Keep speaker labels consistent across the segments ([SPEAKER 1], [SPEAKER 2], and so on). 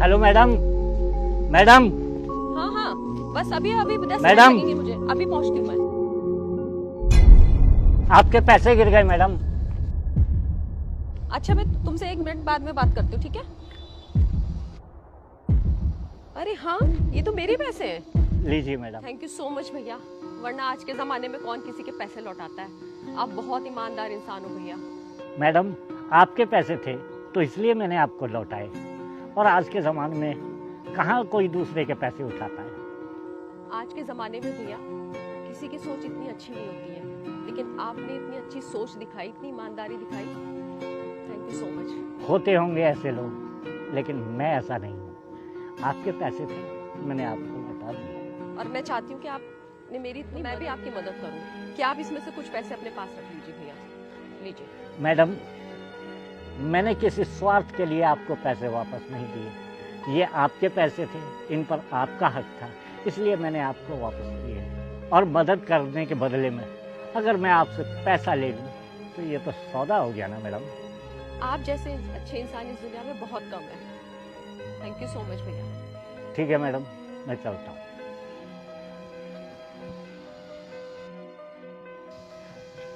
[SPEAKER 1] Hello madam. Madam.
[SPEAKER 2] हाँ हाँ, बस अभी अभी 10 मिनट
[SPEAKER 1] मैडम।
[SPEAKER 2] लगेंगे मुझे, अभी पहुंचती हूँ मैं।
[SPEAKER 1] आपके पैसे गिर गए मैडम।
[SPEAKER 2] अच्छा, मैं तुमसे 1 मिनट बाद में बात करती हूँ, ठीक है? अरे हाँ, ये तो मेरे पैसे हैं।
[SPEAKER 1] लीजिए madam.
[SPEAKER 2] Thank you so much भैया, वरना आज के ज़माने में कौन किसी के पैसे लौटाता है। आप बहुत ईमानदार इंसान हो भैया।
[SPEAKER 1] मैडम, आपके पैसे थे तो इसलिए मैंने आपको लौटाए, और आज के ज़माने में कहाँ कोई दूसरे के पैसे उठाता है।
[SPEAKER 2] आज के ज़माने में भैया किसी की सोच इतनी अच्छी नहीं होती है, लेकिन आपने इतनी अच्छी सोच दिखाई, इतनी ईमानदारी दिखाई। Thank you so much.
[SPEAKER 1] होते होंगे ऐसे लोग, लेकिन मैं ऐसा नहीं हूँ। आपके पैसे थे, मैंने आपको लौटा दिए।
[SPEAKER 2] और मैं चाहती हूँ कि आपने मेरी इतनी, मैं भी आपकी मदद करूँ कि आप इसमें से कुछ पैसे अपने पास रख लीजिए भैया। लीजिए।
[SPEAKER 1] मैडम, मैंने किसी स्वार्थ के लिए आपको पैसे वापस नहीं दिए। ये आपके पैसे थे, इन पर आपका हक था, इसलिए मैंने आपको वापस दिए। और मदद करने के बदले में अगर मैं आपसे पैसा ले लूँ तो ये तो सौदा हो गया ना मैडम।
[SPEAKER 2] आप जैसे अच्छे इंसान इस दुनिया में बहुत कम है। थैंक यू सो मच भैया।
[SPEAKER 1] ठीक है मैडम, मैं चलता हूँ।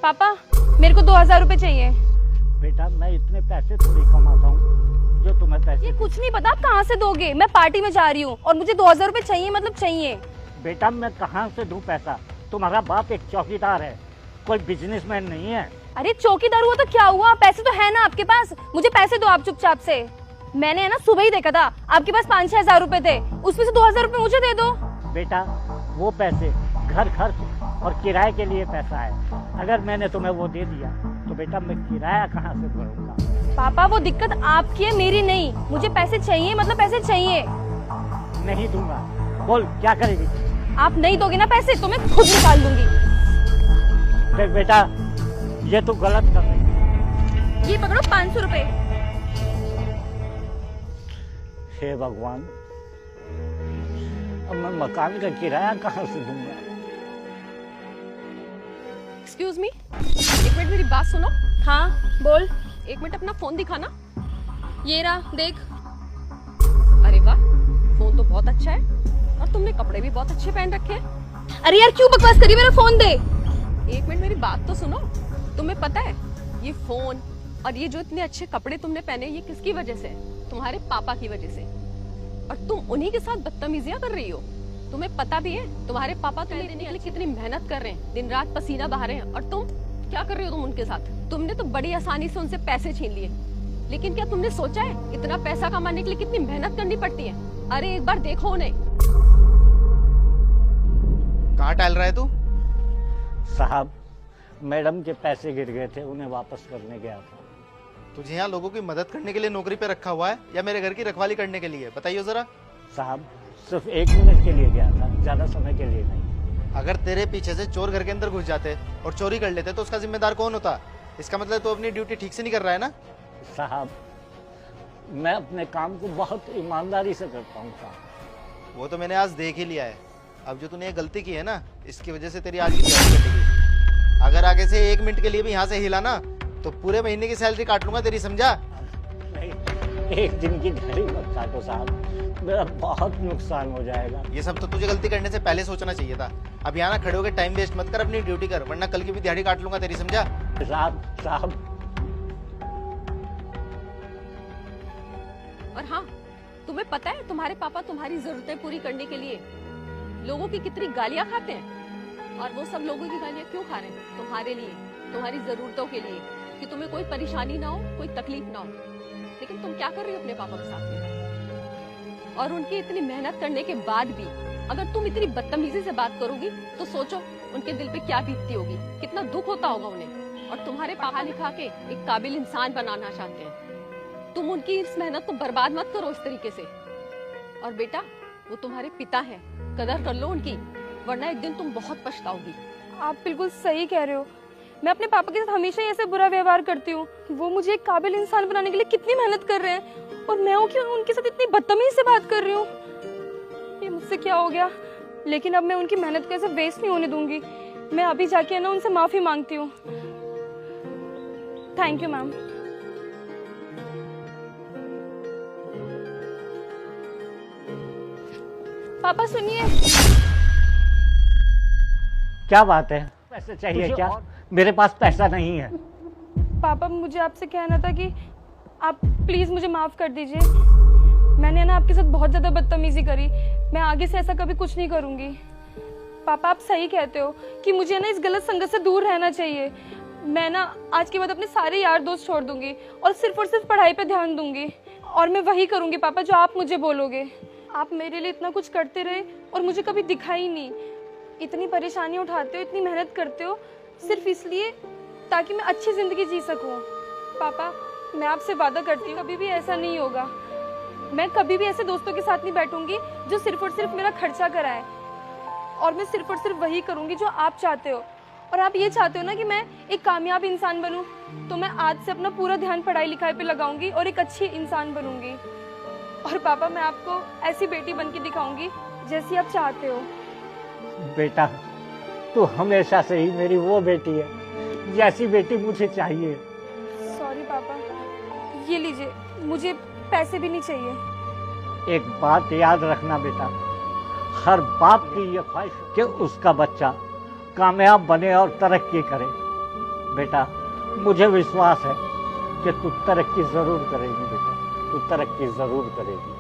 [SPEAKER 3] पापा, मेरे को 2000 रुपए चाहिए।
[SPEAKER 1] बेटा, मैं इतने पैसे थोड़ी कमाता हूँ जो तुम्हें पैसे।
[SPEAKER 3] ये कुछ नहीं पता आप कहाँ से दोगे। मैं पार्टी में जा रही हूँ और मुझे 2000 रुपए चाहिए, मतलब चाहिए।
[SPEAKER 1] बेटा, मैं कहाँ से दूँ पैसा? तुम्हारा बाप एक चौकीदार है, कोई बिजनेसमैन नहीं है।
[SPEAKER 3] अरे चौकीदार हुआ तो क्या हुआ, पैसे तो है ना आपके पास। मुझे पैसे दो आप चुपचाप से। मैंने है ना सुबह ही देखा था आपके पास 5-6 हजार रुपए थे, उसमें से 2000 रुपए मुझे दे दो।
[SPEAKER 1] बेटा, वो पैसे घर खर्च और किराए के लिए पैसा है। अगर मैंने तुम्हें वो दे दिया तो बेटा मैं किराया कहाँ से भरूंगा?
[SPEAKER 3] पापा, वो दिक्कत आपकी है, मेरी नहीं। मुझे पैसे चाहिए, मतलब पैसे चाहिए।
[SPEAKER 1] नहीं दूंगा। बोल, क्या करेगी?
[SPEAKER 3] आप नहीं दोगे ना पैसे तो मैं खुद निकाल दूंगी।
[SPEAKER 1] देख बेटा, ये तो गलत कर रही है।
[SPEAKER 3] ये पकड़ो 500 रुपए।
[SPEAKER 1] हे भगवान, अब मैं मकान का किराया कहाँ से दूंगा?
[SPEAKER 2] एक्सक्यूज मी, 1 मिनट मेरी बात सुनो।
[SPEAKER 3] हाँ बोल।
[SPEAKER 2] 1 मिनट अपना फोन दिखाना।
[SPEAKER 3] ये रहा, देख।
[SPEAKER 2] अरे वाह, फोन तो बहुत अच्छा है, और तुमने कपड़े भी बहुत अच्छे पहन रखे हैं।
[SPEAKER 3] अरे यार क्यों बकवास करी, मेरा फोन दे।
[SPEAKER 2] 1 मिनट मेरी बात तो सुनो। तुम्हें पता है ये फोन और ये जो इतने अच्छे कपड़े तुमने पहने, ये किसकी वजह से? तुम्हारे पापा की वजह से। और तुम उन्हीं के साथ बदतमीजियां कर रही हो। तुम्हें पता भी है तुम्हारे पापा तुम्हें देने के लिए कितनी मेहनत कर रहे हैं, दिन रात पसीना बहा रहे हैं, और तुम क्या कर रही हो? तुम उनके साथ, तुमने तो बड़ी आसानी से उनसे पैसे छीन लिए। लेकिन क्या तुमने सोचा है इतना पैसा कमाने के लिए कितनी मेहनत करनी पड़ती है? अरे एक बार देखो उन्हें।
[SPEAKER 4] कहाँ टहल रहा है तू?
[SPEAKER 1] साहब, मैडम के पैसे गिर गए थे, उन्हें वापस करने गया था।
[SPEAKER 4] तुझे यहाँ लोगों की मदद करने के लिए नौकरी पे रखा हुआ है या मेरे घर की रखवाली करने के लिए? बताइए जरा।
[SPEAKER 1] साहब, सिर्फ 1 मिनट के लिए गया था, ज्यादा समय के लिए नहीं।
[SPEAKER 4] अगर तेरे पीछे से चोर घर के अंदर घुस जाते और चोरी कर लेते तो उसका जिम्मेदार कौन होता? इसका मतलब तो अपनी ड्यूटी ठीक से नहीं कर रहा है ना?
[SPEAKER 1] साहब, मैं अपने काम को बहुत ईमानदारी से करता हूँ साहब।
[SPEAKER 4] वो तो मैंने आज देख ही लिया है। अब जो तूने ये गलती की है ना, इसकी वजह से तेरी आज की दिहाड़ी कटेगी। अगर आगे से 1 मिनट के लिए भी यहाँ से हिला ना तो पूरे महीने की सैलरी काट लूंगा तेरी, समझा?
[SPEAKER 1] नहीं, 1 दिन की दिहाड़ी मत काटो साहब, मेरा बहुत नुकसान हो जाएगा।
[SPEAKER 4] ये सब तो तुझे गलती करने से पहले सोचना चाहिए था। अब यहाँ ना खड़े होकर टाइम वेस्ट मत कर, अपनी ड्यूटी कर, वरना कल की भी दिहाड़ी काट लूंगा तेरी, समझा?
[SPEAKER 1] साहब।
[SPEAKER 2] और हाँ, तुम्हें पता है तुम्हारे पापा तुम्हारी जरूरतें पूरी करने के लिए लोगों की कितनी गालियां खाते हैं? और वो सब लोगों की गालियां क्यों खा रहे हैं? तुम्हारे लिए, तुम्हारी जरूरतों के लिए, कि तुम्हें कोई परेशानी ना हो, कोई तकलीफ ना हो। लेकिन तुम क्या कर रही हो अपने पापा के साथ में? और उनकी इतनी मेहनत करने के बाद भी अगर तुम इतनी बदतमीजी से बात करोगी तो सोचो उनके दिल पे क्या बीतती होगी, कितना दुख होता होगा उन्हें। और तुम्हारे पढ़ा लिखा के एक काबिल इंसान बनाना चाहते हैं। तुम उनकी इस मेहनत को बर्बाद मत करो इस तरीके से। और बेटा, वो तुम्हारे पिता हैं, कदर कर लो उनकी, वरना एक दिन तुम बहुत पछताओगी।
[SPEAKER 3] आप बिल्कुल सही कह रहे हो। मैं अपने पापा के साथ हमेशा ही ऐसे बुरा व्यवहार करती हूँ। वो मुझे एक काबिल इंसान बनाने के लिए कितनी मेहनत कर रहे हैं, और मैं हूँ कि उनके साथ इतनी बदतमीजी से बात कर रही हूँ। ये मुझसे क्या हो गया? लेकिन अब मैं उनकी मेहनत को ऐसे वेस्ट नहीं होने दूंगी। मैं अभी जाके ना उनसे माफी मांगती हूँ। Thank you ma'am. पापा सुनिए।
[SPEAKER 1] क्या बात है, पैसे चाहिए क्या? मेरे पास पैसा नहीं है।
[SPEAKER 3] पापा मुझे आपसे कहना था कि आप प्लीज मुझे माफ कर दीजिए। मैंने ना आपके साथ बहुत ज्यादा बदतमीजी करी। मैं आगे से ऐसा कभी कुछ नहीं करूंगी। पापा आप सही कहते हो कि मुझे ना इस गलत संगत से दूर रहना चाहिए। मैं ना आज के बाद अपने सारे यार दोस्त छोड़ दूंगी और सिर्फ पढ़ाई पे ध्यान दूंगी और मैं वही करूंगी पापा जो आप मुझे बोलोगे। आप मेरे लिए इतना कुछ करते रहे और मुझे कभी दिखा ही नहीं। इतनी परेशानी उठाते हो, इतनी मेहनत करते हो सिर्फ इसलिए ताकि मैं अच्छी जिंदगी जी सकूं। पापा मैं आपसे वादा करती हूँ कभी भी ऐसा नहीं होगा। मैं कभी भी ऐसे दोस्तों के साथ नहीं बैठूंगी जो सिर्फ और सिर्फ मेरा खर्चा कराए और मैं सिर्फ और सिर्फ वही करूंगी जो आप चाहते हो। और आप ये चाहते हो ना कि मैं एक कामयाब इंसान बनूं, तो मैं आज से अपना पूरा ध्यान पढ़ाई लिखाई पे लगाऊंगी और एक अच्छी इंसान बनूंगी। और पापा मैं आपको ऐसी बेटी बन के दिखाऊंगी जैसी आप चाहते हो।
[SPEAKER 1] बेटा तू हमेशा से ही मेरी वो बेटी है जैसी बेटी मुझे चाहिए।
[SPEAKER 3] सॉरी पापा, ये लीजिए, मुझे पैसे भी नहीं चाहिए।
[SPEAKER 1] एक बात याद रखना बेटा, हर बाप की ये ख्वाहिश कि उसका बच्चा कामयाब बने और तरक्की करे। बेटा मुझे विश्वास है कि तू तरक्की जरूर करेगी बेटा, तू तरक्की जरूर करेगी।